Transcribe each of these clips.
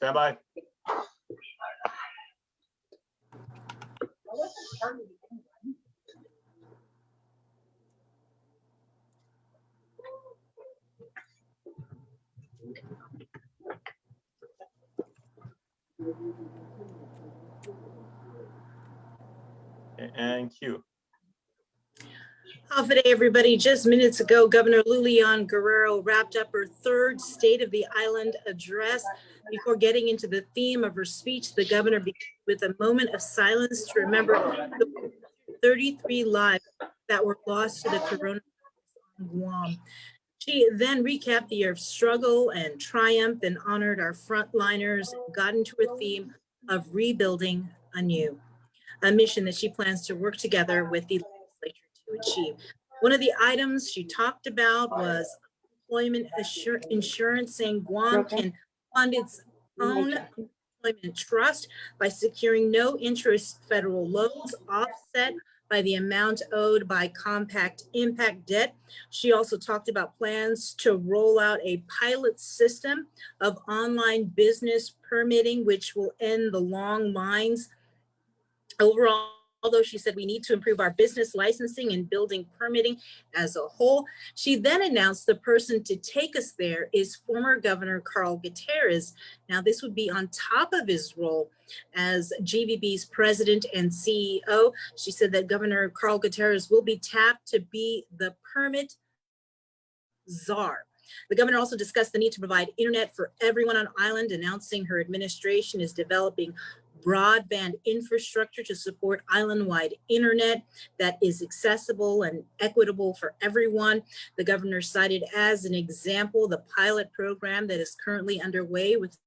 Stand by. And cue. Off the day, everybody. Just minutes ago, Governor Lou Leon Guerrero wrapped up her third State of the Island address. Before getting into the theme of her speech, the governor began with a moment of silence to remember the 33 lives that were lost to the coronavirus on Guam. She then recapped the year of struggle and triumph and honored our frontliners and got into her theme of rebuilding anew, a mission that she plans to work together with the legislature to achieve. One of the items she talked about was employment insurance, saying Guam can fund its own employment trust by securing no interest federal loans offset by the amount owed by compact impact debt. She also talked about plans to roll out a pilot system of online business permitting, which will end the long lines. Overall, although she said we need to improve our business licensing and building permitting as a whole, she then announced the person to take us there is former Governor Carl Gutierrez. Now, this would be on top of his role as GVB's president and CEO. She said that Governor Carl Gutierrez will be tapped to be the permit czar. The governor also discussed the need to provide internet for everyone on island, announcing her administration is developing broadband infrastructure to support island-wide internet that is accessible and equitable for everyone. The governor cited as an example the pilot program that is currently underway with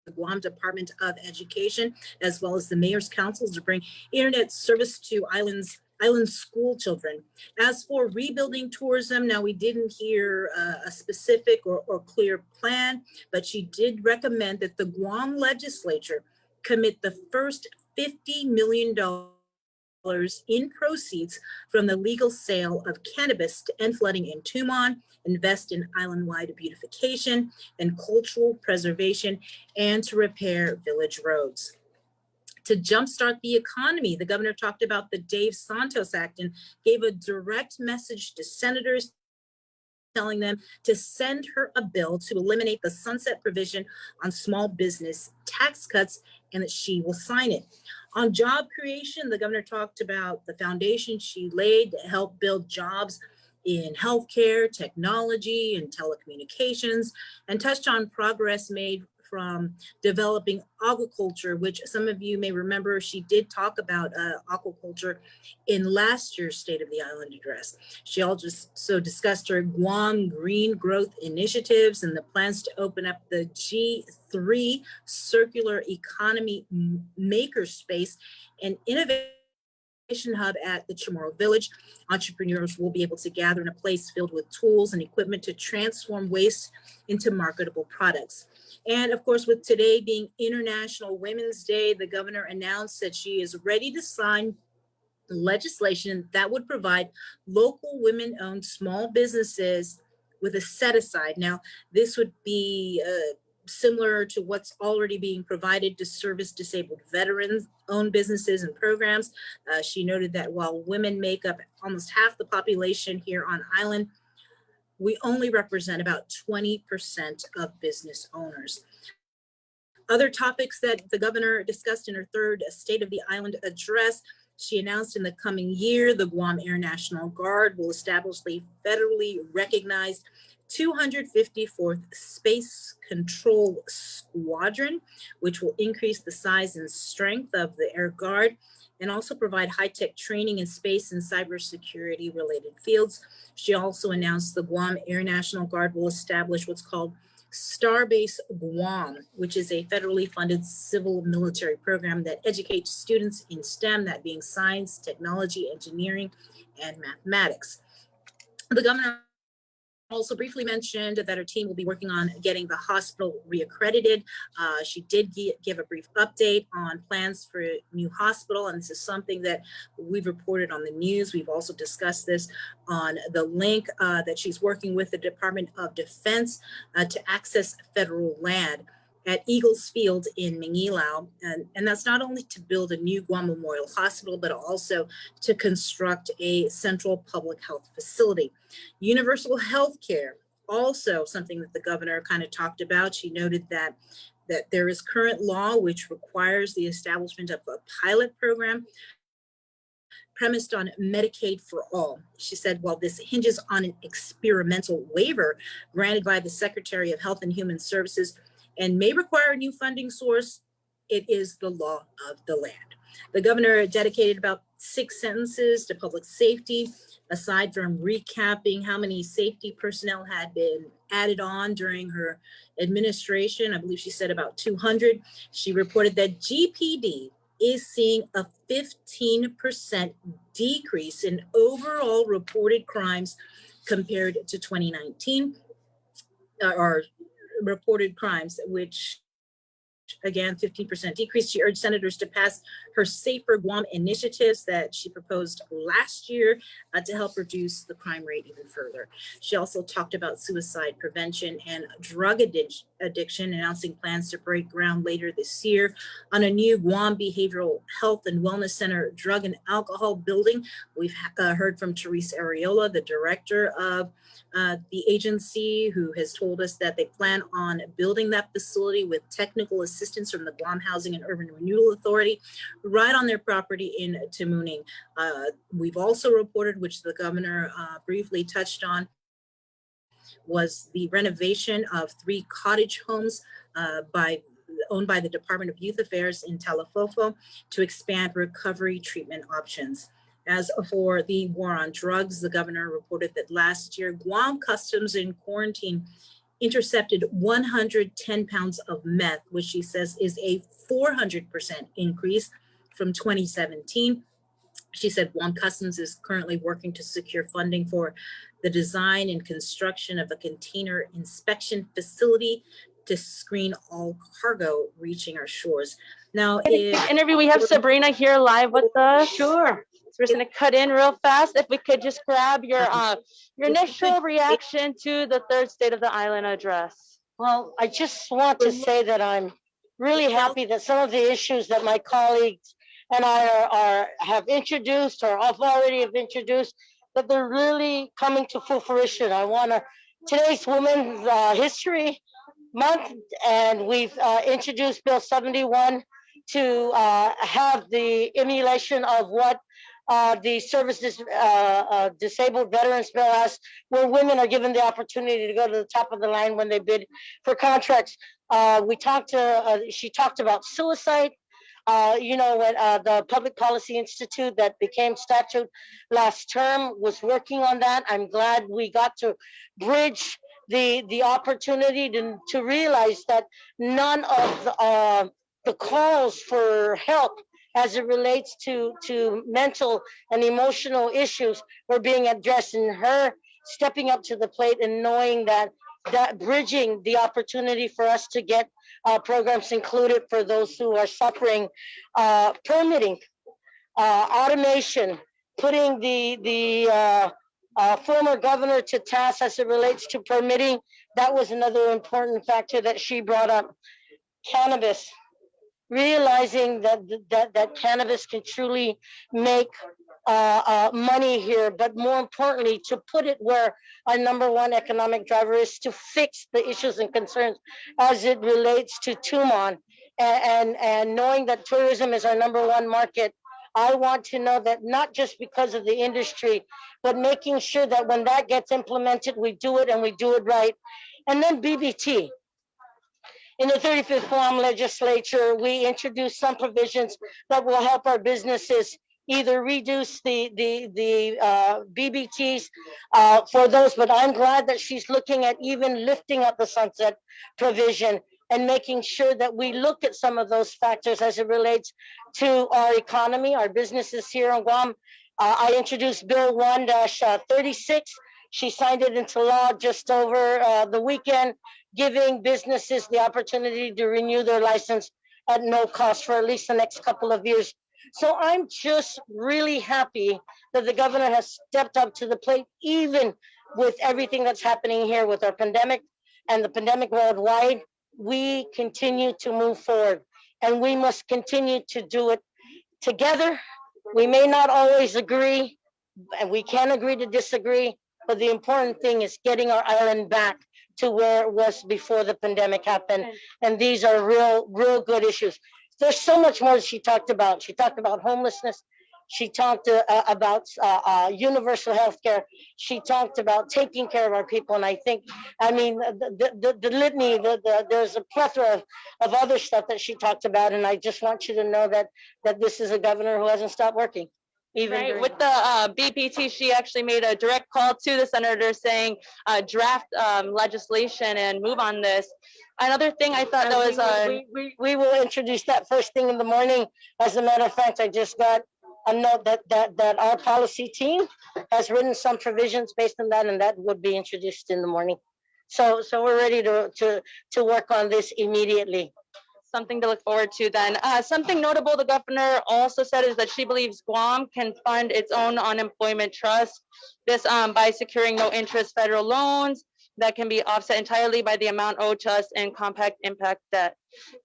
the Guam Department of Education, as well as the Mayor's Council, to bring internet service to island school children. As for rebuilding tourism, now we didn't hear a specific or clear plan, but she did recommend that the Guam legislature commit the first $50 million in proceeds from the legal sale of cannabis to end flooding in Tumon, invest in island-wide beautification and cultural preservation, and to repair village roads. To jumpstart the economy, the governor talked about the Dave Santos Act and gave a direct message to senators telling them to send her a bill to eliminate the sunset provision on small business tax cuts and that she will sign it. On job creation, the governor talked about the foundation she laid to help build jobs in healthcare, technology, and telecommunications, and touched on progress made from developing aquaculture, which some of you may remember she did talk about aquaculture in last year's State of the Island address. She also discussed her Guam green growth initiatives and the plans to open up the G3 circular economy makerspace and innovation hub at the Chamorro Village. Entrepreneurs will be able to gather in a place filled with tools and equipment to transform waste into marketable products. And of course, with today being International Women's Day, the governor announced that she is ready to sign legislation that would provide local women-owned small businesses with a set-aside. Now, this would be similar to what's already being provided to service disabled veterans-owned businesses and programs. She noted that while women make up almost half the population here on island, we only represent about 20% of business owners. Other topics that the governor discussed in her third State of the Island address, she announced in the coming year, the Guam Air National Guard will establish the federally recognized 254th Space Control Squadron, which will increase the size and strength of the Air Guard and also provide high-tech training in space and cybersecurity related fields. She also announced the Guam Air National Guard will establish what's called Starbase Guam, which is a federally funded civil military program that educates students in STEM, that being science, technology, engineering, and mathematics. The governor also briefly mentioned that her team will be working on getting the hospital reaccredited. She did give a brief update on plans for a new hospital, and this is something that we've reported on the news. We've also discussed this on the link that she's working with the Department of Defense to access federal land. at Eagles Field in Manilao. And that's not only to build a new Guam Memorial Hospital, but also to construct a central public health facility. Universal health care, also something that the governor kind of talked about. She noted that there is current law which requires the establishment of a pilot program premised on Medicaid for all. She said, while this hinges on an experimental waiver granted by the Secretary of Health and Human Services and may require a new funding source, it is the law of the land. The governor dedicated about 6 sentences to public safety, aside from recapping how many safety personnel had been added on during her administration. I believe she said about 200. She reported that GPD is seeing a 15% decrease in overall reported crimes compared to 2019, or reported crimes, which again, 15% decrease. She urged senators to pass her Safer Guam initiatives that she proposed last year to help reduce the crime rate even further. She also talked about suicide prevention and drug addiction, announcing plans to break ground later this year on a new Guam Behavioral Health and Wellness Center drug and alcohol building. We've heard from Teresa Areola, the director of the agency, who has told us that they plan on building that facility with technical assistance from the Guam Housing and Urban Renewal Authority right on their property in Tamuning. We've also reported, which the governor briefly touched on, was the renovation of 3 cottage homes owned by the Department of Youth Affairs in Talafofo to expand recovery treatment options. As for the war on drugs, the governor reported that last year, Guam Customs in quarantine intercepted 110 pounds of meth, which she says is a 400% increase from 2017. She said Guam Customs is currently working to secure funding for the design and construction of a container inspection facility to screen all cargo reaching our shores. Now, interview, we have Sabrina here live with us. Sure. So we're just going to cut in real fast. If we could just grab your initial reaction to the third State of the Island address. Well, I just want to say that I'm really happy that some of the issues that my colleagues and I have introduced or already have introduced, that they're really coming to full fruition. Today's Women's History Month, and we've introduced Bill 71 to have the emulation of what the Services Disabled Veterans Bill has, where women are given the opportunity to go to the top of the line when they bid for contracts. She talked about suicide. When the Public Policy Institute that became statute last term was working on that. I'm glad we got to bridge the opportunity to realize that none of the calls for help as it relates to mental and emotional issues were being addressed, and her stepping up to the plate and knowing that bridging the opportunity for us to get programs included for those who are suffering, permitting, automation, putting the former governor to task as it relates to permitting. That was another important factor that she brought up. Cannabis, realizing that cannabis can truly make money here, but more importantly, to put it where our #1 economic driver is, to fix the issues and concerns as it relates to Tumon, and knowing that tourism is our #1 market. I want to know that not just because of the industry, but making sure that when that gets implemented, we do it and we do it right. And then BBT. In the 35th Guam legislature, we introduced some provisions that will help our businesses either reduce the BBTs for those, but I'm glad that she's looking at even lifting up the sunset provision and making sure that we look at some of those factors as it relates to our economy, our businesses here on Guam. I introduced Bill 1-36. She signed it into law just over the weekend, giving businesses the opportunity to renew their license at no cost for at least the next couple of years. So I'm just really happy that the governor has stepped up to the plate, even with everything that's happening here with our pandemic and the pandemic worldwide. we continue to move forward, and we must continue to do it together. We may not always agree, and we can agree to disagree, but the important thing is getting our island back to where it was before the pandemic happened. And these are real good issues. There's so much more that she talked about. She talked about homelessness. She talked about universal health care. She talked about taking care of our people. And I think, I mean, the litany, there's a plethora of other stuff that she talked about. And I just want you to know that this is a governor who hasn't stopped working. Even Right, with the BPT, she actually made a direct call to the senator saying draft legislation and move on this. Another thing I thought that was we will introduce that first thing in the morning. As a matter of fact, I just got a note that our policy team has written some provisions based on that, and that would be introduced in the morning. So we're ready to work on this immediately. something to look forward to then. Something notable the governor also said is that she believes Guam can fund its own unemployment trust. This by securing no interest federal loans that can be offset entirely by the amount owed to us in compact impact debt.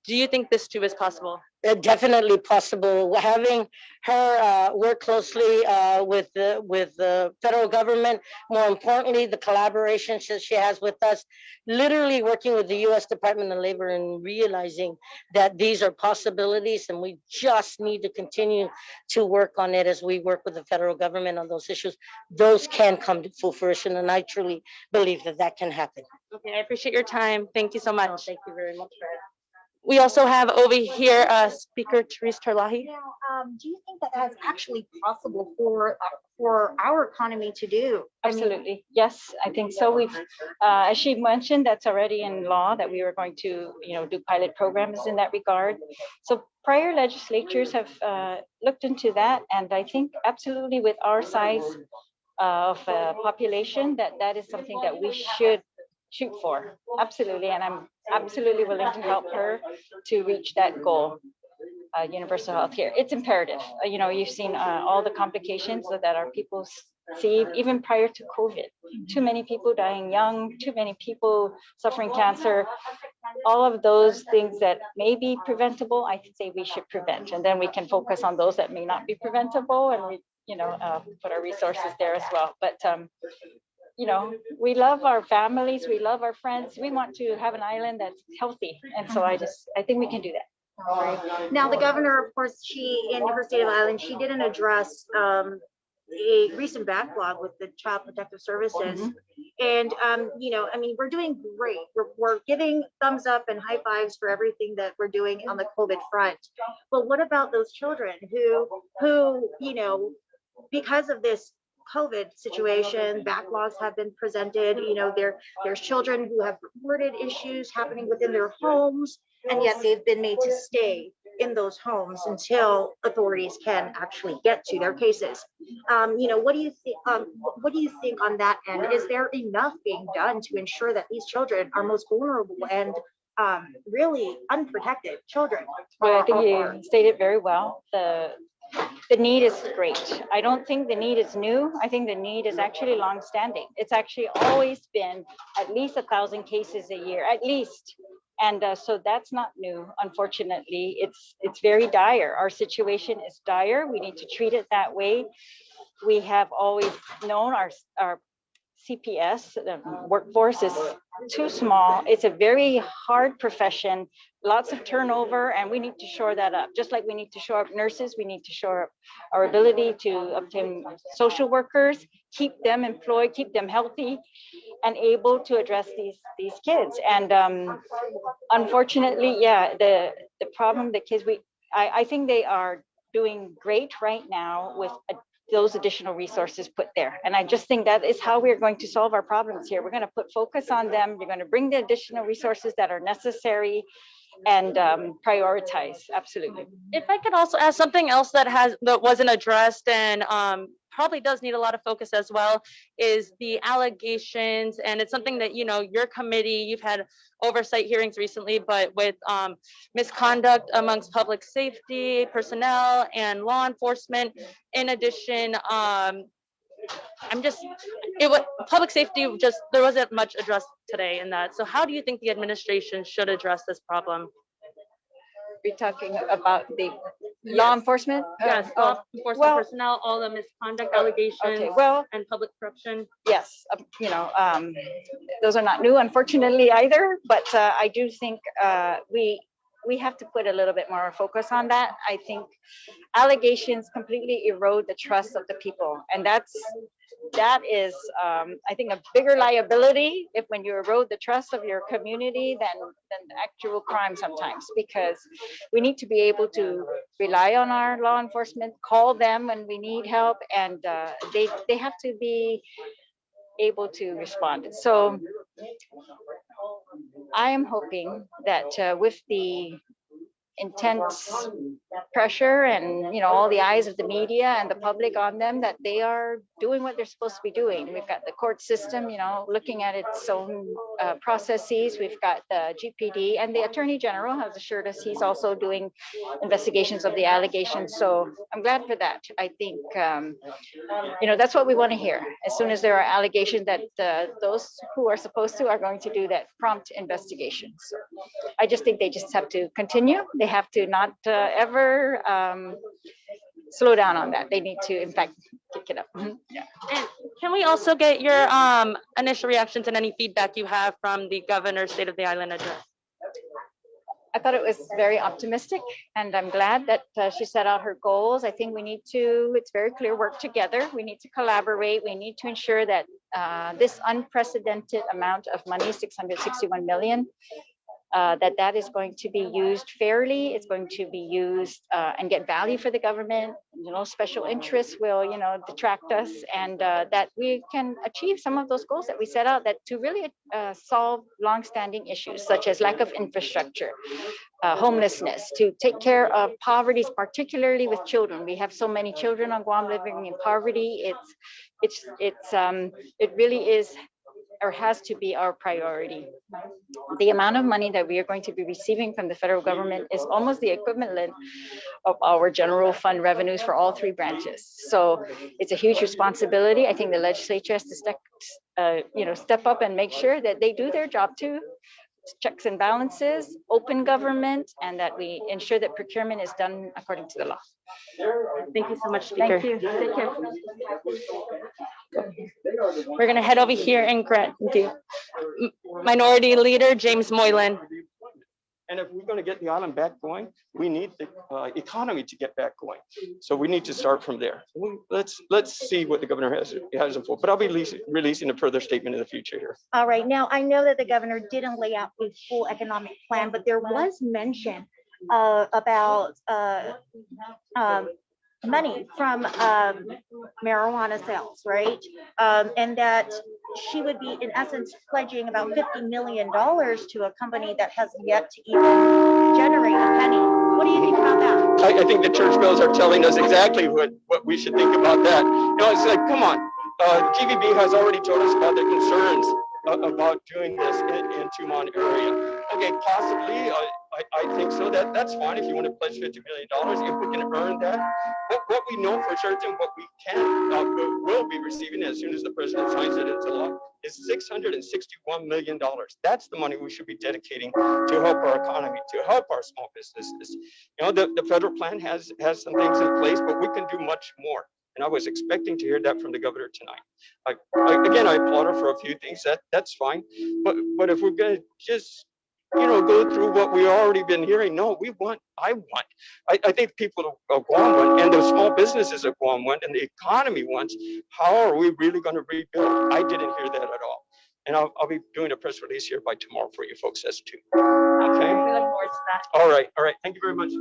Do you think this too is possible? Definitely possible. Having her work closely with the federal government, more importantly, the collaboration she has with us, literally working with the U.S. Department of Labor and realizing that these are possibilities, and we just need to continue to work on it as we work with the federal government on those issues. Those can come to full fruition, and I truly believe that can happen. Okay, I appreciate your time. Thank you so much. Oh, thank you very much for having me. We also have over here Speaker Therese Terlahi. Now, do you think that that's actually possible for our economy to do? Absolutely. Yes, I think so. We've, as she mentioned, that's already in law that we were going to, do pilot programs in that regard. So prior legislatures have looked into that, and I think absolutely with our size of population, that is something that we should shoot for. Absolutely, and I'm absolutely willing to help her to reach that goal. Universal health care. It's imperative. You've seen all the complications that our people see even prior to COVID. Too many people dying young, too many people suffering cancer. All of those things that may be preventable, I say we should prevent, and then we can focus on those that may not be preventable, and we, put our resources there as well. But we love our families, we love our friends. We want to have an island that's healthy, and so I think we can do that. Right. Now, the governor, of course, she in her state of the island, she didn't address a recent backlog with the Child Protective Services. And we're doing great. We're giving thumbs up and high fives for everything that we're doing on the COVID front. But what about those children who because of this COVID situation, backlogs have been presented. There's children who have reported issues happening within their homes, and yet they've been made to stay in those homes until authorities can actually get to their cases. What do you think? What do you think on that end? Is there enough being done to ensure that these children are most vulnerable and really unprotected children? Well, I think you stated very well. The need is great. I don't think the need is new. I think the need is actually longstanding. It's actually always been at least 1,000 cases a year, at least. And so that's not new. Unfortunately, it's very dire. Our situation is dire. We need to treat it that way. We have always known our CPS, the workforce, is too small. It's a very hard profession, lots of turnover, and we need to shore that up. Just like we need to shore up nurses, we need to shore up our ability to obtain social workers, keep them employed, keep them healthy, and able to address these kids. And unfortunately, the problem, the kids, I think they are doing great right now with those additional resources put there. And I just think that is how we're going to solve our problems here. We're going to put focus on them. We're going to bring the additional resources that are necessary and prioritize. Absolutely. If I could also ask something else that wasn't addressed and probably does need a lot of focus as well, is the allegations. And it's something that your committee, you've had oversight hearings recently, but with misconduct amongst public safety personnel and law enforcement. In addition, it was public safety. Just there wasn't much addressed today in that. So how do you think the administration should address this problem? We're talking about the law enforcement? Yes, law enforcement well- personnel, all the misconduct Okay, allegations well, and public corruption. yes, those are not new, unfortunately, either. But I do think we have to put a little bit more focus on that. I think allegations completely erode the trust of the people, and that is, I think, a bigger liability if when you erode the trust of your community than the actual crime sometimes, because we need to be able to rely on our law enforcement, call them when we need help, and they have to be able to respond. So I am hoping that with the intense pressure and all the eyes of the media and the public on them, that they are doing what they're supposed to be doing. We've got the court system looking at its own processes. We've got the GPD, and the Attorney General has assured us he's also doing investigations of the allegations. So I'm glad for that. I think that's what we want to hear. As soon as there are allegations, that those who are supposed to are going to do that prompt investigation. So I just think they just have to continue. They have to not ever slow down on that. They need to, in fact, kick it up. Yeah. And can we also get your initial reactions and any feedback you have from the governor's State of the Island address? I thought it was very optimistic, and I'm glad that she set out her goals. I think we need to, it's very clear, work together. We need to collaborate. We need to ensure that this unprecedented amount of money, 661 million, that is going to be used fairly. It's going to be used and get value for the government. Special interests will, detract us, and that we can achieve some of those goals that we set out, that to really solve longstanding issues such as lack of infrastructure, homelessness, to take care of poverty, particularly with children. We have so many children on Guam living in poverty. It really is, or has to be, our priority. The amount of money that we are going to be receiving from the federal government is almost the equivalent of our general fund revenues for all three branches. So it's a huge responsibility. I think the legislature has to step up and make sure that they do their job too. Checks and balances, open government, and that we ensure that procurement is done according to the law. Thank you so much, Speaker. Thank you. Take care. We're going to head over here and grant the Minority Leader James Moylan. And if we're going to get the island back going, we need the economy to get back going. So we need to start from there. Let's see what the governor has in for. But I'll be releasing a further statement in the future here. All right. Now, I know that the governor didn't lay out a full economic plan, but there was mention about money from marijuana sales, right? And that she would be, in essence, pledging about $50 million to a company that has yet to even generate a penny. What do you think about that? I think the church bells are telling us exactly what we should think about that. It's like, come on. GVB has already told us about their concerns about doing this in Tumon area. Okay, possibly, I think so. That's fine if you want to pledge $50 million, if we can earn that. What we know for certain, what we will be receiving as soon as the president signs it into law, is $661 million. That's the money we should be dedicating to help our economy, to help our small businesses. The federal plan has some things in place, but we can do much more. And I was expecting to hear that from the governor tonight. Again, I applaud her for a few things. That's fine. But if we're going to just go through what we already been hearing, no, I think people of Guam want, and the small businesses of Guam want, and the economy wants. How are we really going to rebuild? I didn't hear that at all. And I'll be doing a press release here by tomorrow for you folks as too. Okay. We look forward to that. All right. Thank you very much.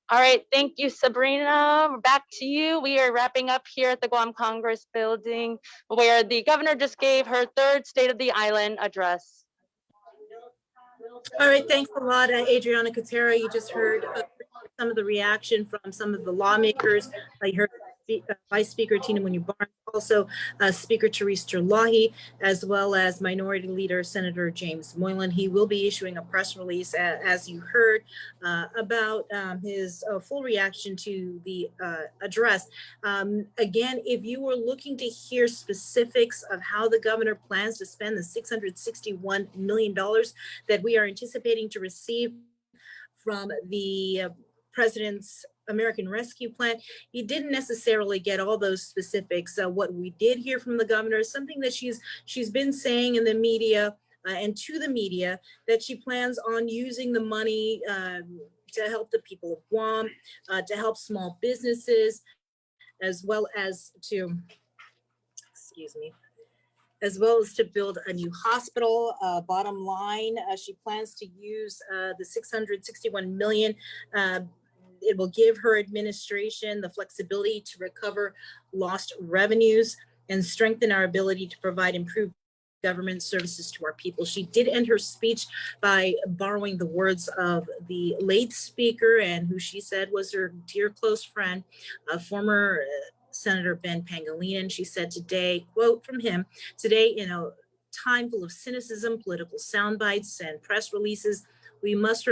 All right, thank you, Sabrina. Back to you. We are wrapping up here at the Guam Congress building, where the governor just gave her third State of the Island address. All right, thanks a lot, Adriana Cotera. You just heard some of the reaction from some of the lawmakers. You heard Vice Speaker Tina Munoz Barnes, also Speaker Therese Terlahi, as well as Minority Leader Senator James Moylan. He will be issuing a press release, as you heard, about his full reaction to the address. Again, if you were looking to hear specifics of how the governor plans to spend the $661 million that we are anticipating to receive from the president's American Rescue Plan, you didn't necessarily get all those specifics. What we did hear from the governor is something that she's been saying in the media and to the media, that she plans on using the money to help the people of Guam, to help small businesses, as well as to, as well as to build a new hospital. Bottom line, she plans to use the $661 million. It will give her administration the flexibility to recover lost revenues and strengthen our ability to provide improved government services to our people. She did end her speech by borrowing the words of the late speaker, and who she said was her dear close friend, former Senator Ben Pangilinan. She said today, quote from him, "Today, in a time full of cynicism, political sound bites, and press releases, we must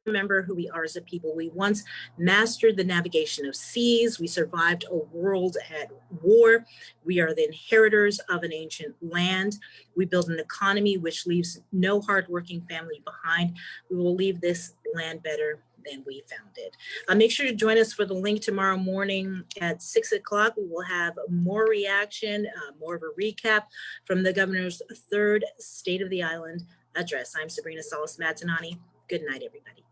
remember who we are as a people. We once mastered the navigation of seas. We survived a world at war. We are the inheritors of an ancient land. We build an economy which leaves no hardworking family behind. We will leave this land better than we found it." Make sure to join us for the link tomorrow morning at 6 o'clock. We will have more reaction, more of a recap from the governor's third State of the Island address. I'm Sabrina Salas Matanani. Good night, everybody.